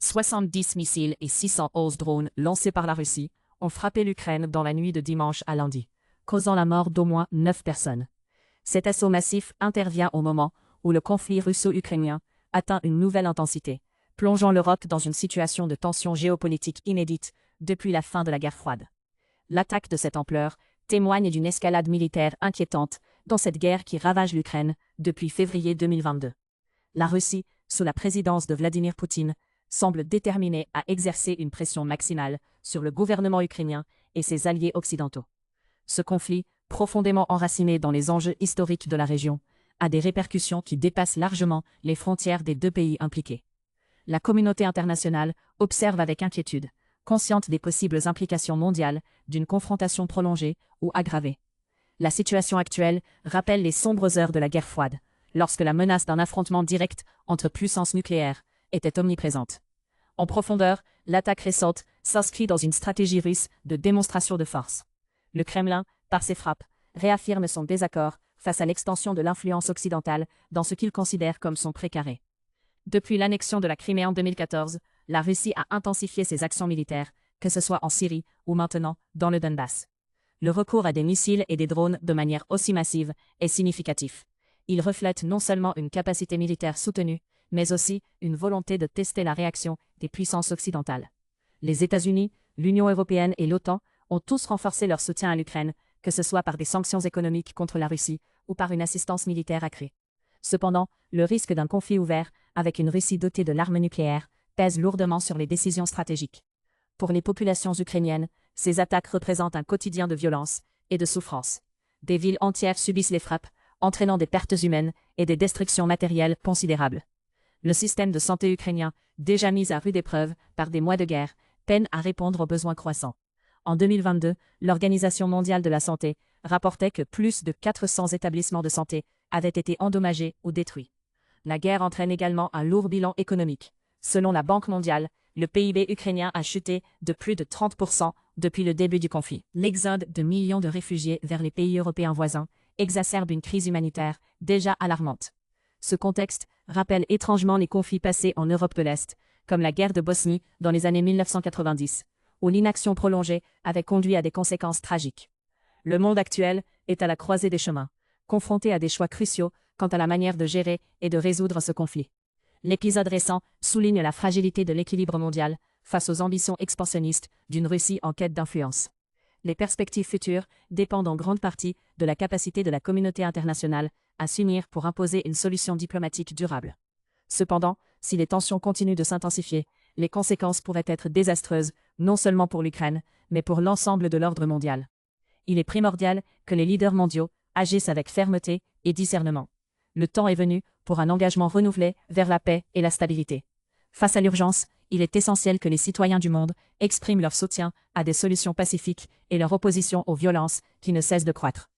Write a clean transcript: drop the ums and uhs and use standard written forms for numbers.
70 missiles et 611 drones lancés par la Russie ont frappé l'Ukraine dans la nuit de dimanche à lundi, causant la mort d'au moins 9 personnes. Cet assaut massif intervient au moment où le conflit russo-ukrainien atteint une nouvelle intensité, plongeant l'Europe dans une situation de tension géopolitique inédite depuis la fin de la guerre froide. L'attaque de cette ampleur témoigne d'une escalade militaire inquiétante dans cette guerre qui ravage l'Ukraine depuis février 2022. La Russie, sous la présidence de Vladimir Poutine, semble déterminée à exercer une pression maximale sur le gouvernement ukrainien et ses alliés occidentaux. Ce conflit, profondément enraciné dans les enjeux historiques de la région, a des répercussions qui dépassent largement les frontières des deux pays impliqués. La communauté internationale observe avec inquiétude, consciente des possibles implications mondiales d'une confrontation prolongée ou aggravée. La situation actuelle rappelle les sombres heures de la guerre froide, lorsque la menace d'un affrontement direct entre puissances nucléaires était omniprésente. En profondeur, l'attaque récente s'inscrit dans une stratégie russe de démonstration de force. Le Kremlin, par ses frappes, réaffirme son désaccord face à l'extension de l'influence occidentale dans ce qu'il considère comme son précaré. Depuis l'annexion de la Crimée en 2014, la Russie a intensifié ses actions militaires, que ce soit en Syrie ou maintenant dans le Donbass. Le recours à des missiles et des drones de manière aussi massive est significatif. Il reflète non seulement une capacité militaire soutenue, mais aussi une volonté de tester la réaction des puissances occidentales. Les États-Unis, l'Union européenne et l'OTAN ont tous renforcé leur soutien à l'Ukraine, que ce soit par des sanctions économiques contre la Russie ou par une assistance militaire accrue. Cependant, le risque d'un conflit ouvert, avec une Russie dotée de l'arme nucléaire, pèse lourdement sur les décisions stratégiques. Pour les populations ukrainiennes, ces attaques représentent un quotidien de violence et de souffrance. Des villes entières subissent les frappes, entraînant des pertes humaines et des destructions matérielles considérables. Le système de santé ukrainien, déjà mis à rude épreuve par des mois de guerre, peine à répondre aux besoins croissants. En 2022, l'Organisation mondiale de la santé rapportait que plus de 400 établissements de santé avaient été endommagés ou détruits. La guerre entraîne également un lourd bilan économique. Selon la Banque mondiale, le PIB ukrainien a chuté de plus de 30% depuis le début du conflit. L'exode de millions de réfugiés vers les pays européens voisins exacerbe une crise humanitaire déjà alarmante. Ce contexte rappelle étrangement les conflits passés en Europe de l'Est, comme la guerre de Bosnie dans les années 1990, où l'inaction prolongée avait conduit à des conséquences tragiques. Le monde actuel est à la croisée des chemins, confronté à des choix cruciaux quant à la manière de gérer et de résoudre ce conflit. L'épisode récent souligne la fragilité de l'équilibre mondial face aux ambitions expansionnistes d'une Russie en quête d'influence. Les perspectives futures dépendent en grande partie de la capacité de la communauté internationale à s'unir pour imposer une solution diplomatique durable. Cependant, si les tensions continuent de s'intensifier, les conséquences pourraient être désastreuses, non seulement pour l'Ukraine, mais pour l'ensemble de l'ordre mondial. Il est primordial que les leaders mondiaux agissent avec fermeté et discernement. Le temps est venu pour un engagement renouvelé vers la paix et la stabilité. Face à l'urgence, il est essentiel que les citoyens du monde expriment leur soutien à des solutions pacifiques et leur opposition aux violences qui ne cessent de croître.